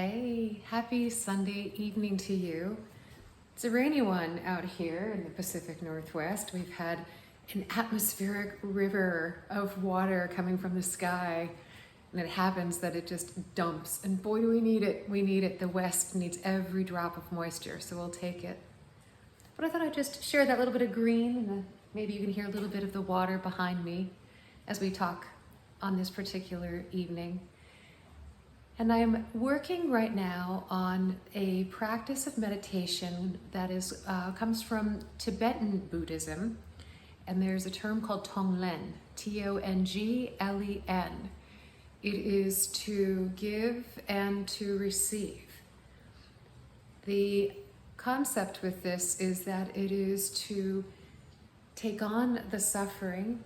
Hey, happy Sunday evening to you. It's a rainy one out here in the Pacific Northwest. We've had an atmospheric river of water coming from the sky, and it happens that it just dumps. And boy, do we need it. We need it. The West needs every drop of moisture, so we'll take it. But I thought I'd just share that little bit of green, and maybe you can hear a little bit of the water behind me as we talk on this particular evening. And I am working right now on a practice of meditation that comes from Tibetan Buddhism, and there's a term called Tonglen, Tonglen. It is to give and to receive. The concept with this is that it is to take on the suffering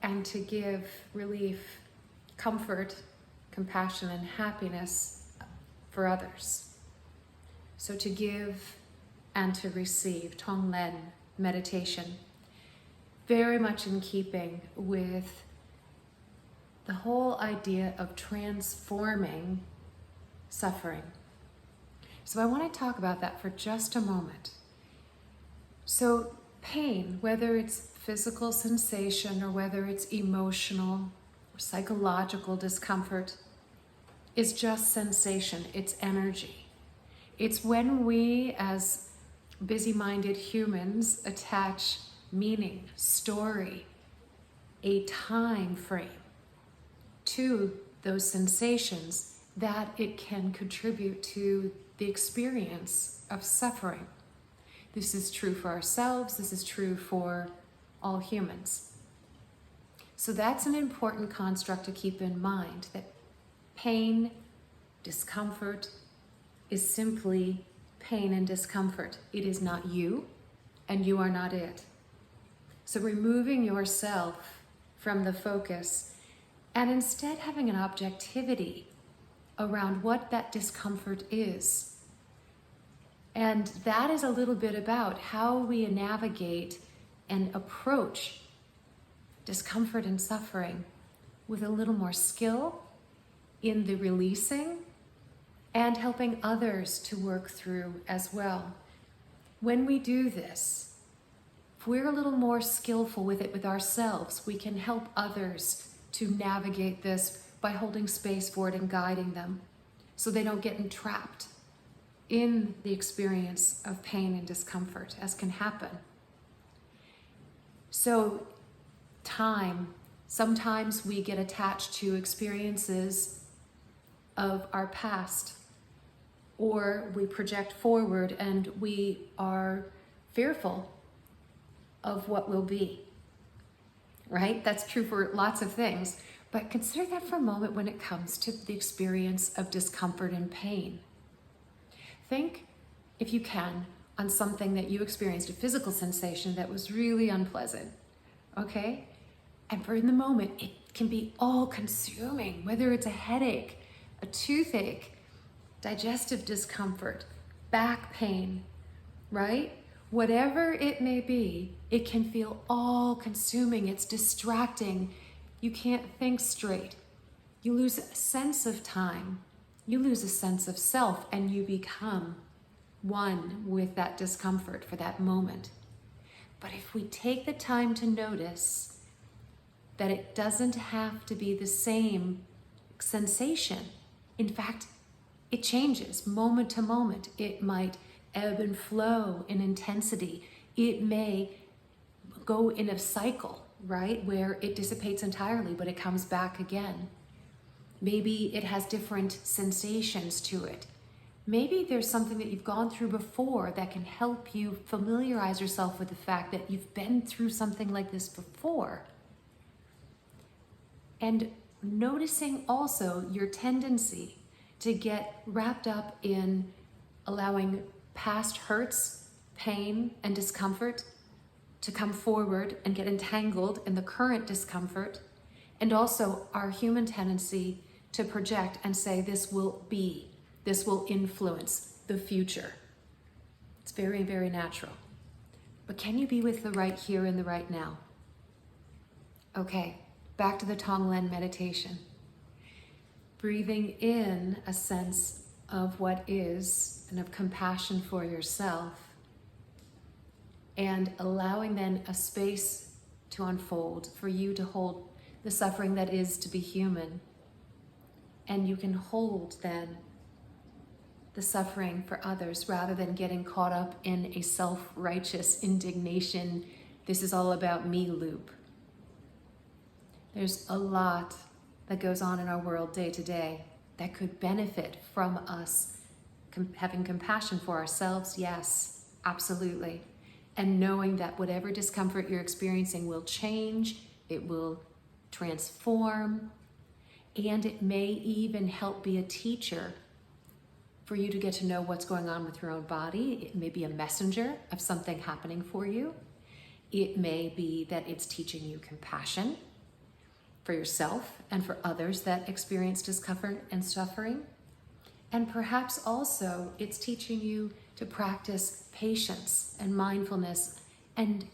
and to give relief, comfort, compassion and happiness for others. So to give and to receive, Tonglen meditation, very much in keeping with the whole idea of transforming suffering. So I want to talk about that for just a moment. So pain, whether it's physical sensation or whether it's emotional or psychological discomfort, is just sensation, it's energy. It's when we as busy-minded humans attach meaning, story, a time frame to those sensations that it can contribute to the experience of suffering. This is true for ourselves, this is true for all humans. So that's an important construct to keep in mind, that pain, discomfort is simply pain and discomfort. It is not you, and you are not it. So removing yourself from the focus and instead having an objectivity around what that discomfort is. And that is a little bit about how we navigate and approach discomfort and suffering with a little more skill in the releasing and helping others to work through as well. When we do this, if we're a little more skillful with it with ourselves, we can help others to navigate this by holding space for it and guiding them so they don't get entrapped in the experience of pain and discomfort, as can happen. So time, sometimes we get attached to experiences of our past, or we project forward and we are fearful of what will be, right? That's true for lots of things, but consider that for a moment when it comes to the experience of discomfort and pain. Think, if you can, on something that you experienced, a physical sensation that was really unpleasant, okay? And for in the moment, it can be all-consuming, whether it's a headache, a toothache, digestive discomfort, back pain, right? Whatever it may be, it can feel all-consuming. It's distracting. You can't think straight. You lose a sense of time. You lose a sense of self, and you become one with that discomfort for that moment. But if we take the time to notice that it doesn't have to be the same sensation. In fact, it changes moment to moment. It might ebb and flow in intensity. It may go in a cycle, right, where it dissipates entirely, but it comes back again. Maybe it has different sensations to it. Maybe there's something that you've gone through before that can help you familiarize yourself with the fact that you've been through something like this before. And noticing also your tendency to get wrapped up in allowing past hurts, pain, and discomfort to come forward and get entangled in the current discomfort, and also our human tendency to project and say, this will influence the future. It's very, very natural. But can you be with the right here and the right now? Okay, back to the Tonglen meditation. Breathing in a sense of what is and of compassion for yourself, and allowing then a space to unfold for you to hold the suffering that is to be human. And you can hold then the suffering for others rather than getting caught up in a self-righteous indignation, this is all about me loop. There's a lot that goes on in our world day to day that could benefit from us having compassion for ourselves, yes, absolutely. And knowing that whatever discomfort you're experiencing will change, it will transform, and it may even help be a teacher for you to get to know what's going on with your own body. It may be a messenger of something happening for you. It may be that it's teaching you compassion for yourself and for others that experience discomfort and suffering. And perhaps also it's teaching you to practice patience and mindfulness and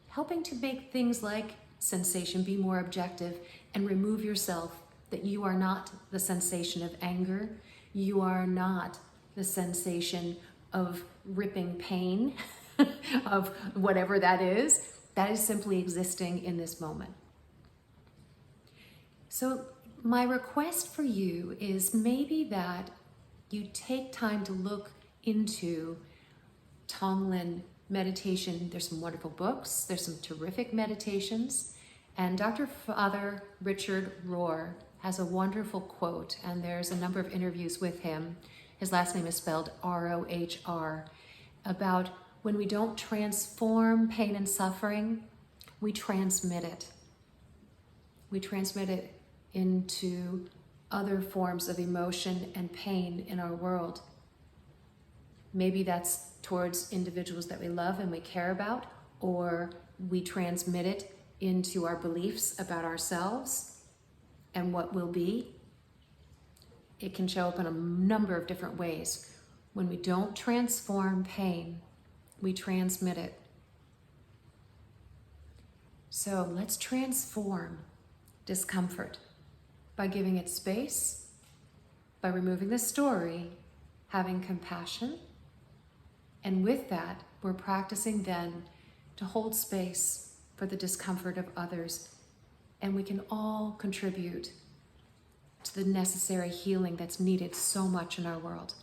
helping to make things like sensation be more objective and remove yourself, that you are not the sensation of anger. You are not the sensation of ripping pain, of whatever that is. That is simply existing in this moment. So my request for you is maybe that you take time to look into Tonglen meditation. There's some wonderful books. There's some terrific meditations. And Dr. Father Richard Rohr has a wonderful quote, and there's a number of interviews with him. His last name is spelled R-O-H-R, about when we don't transform pain and suffering, we transmit it. We transmit it into other forms of emotion and pain in our world. Maybe that's towards individuals that we love and we care about, or we transmit it into our beliefs about ourselves and what will be. It can show up in a number of different ways. When we don't transform pain, we transmit it. So let's transform discomfort by giving it space, by removing the story, having compassion. And with that, we're practicing then to hold space for the discomfort of others. And we can all contribute to the necessary healing that's needed so much in our world.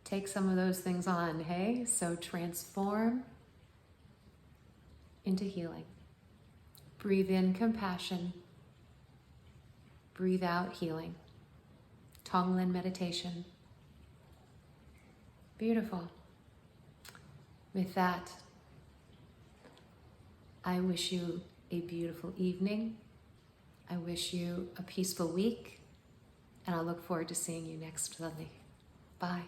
Take some of those things on, hey? So transform into healing. Breathe in compassion. Breathe out healing. Tonglen meditation. Beautiful. With that, I wish you a beautiful evening. I wish you a peaceful week, and I look forward to seeing you next Sunday. Bye.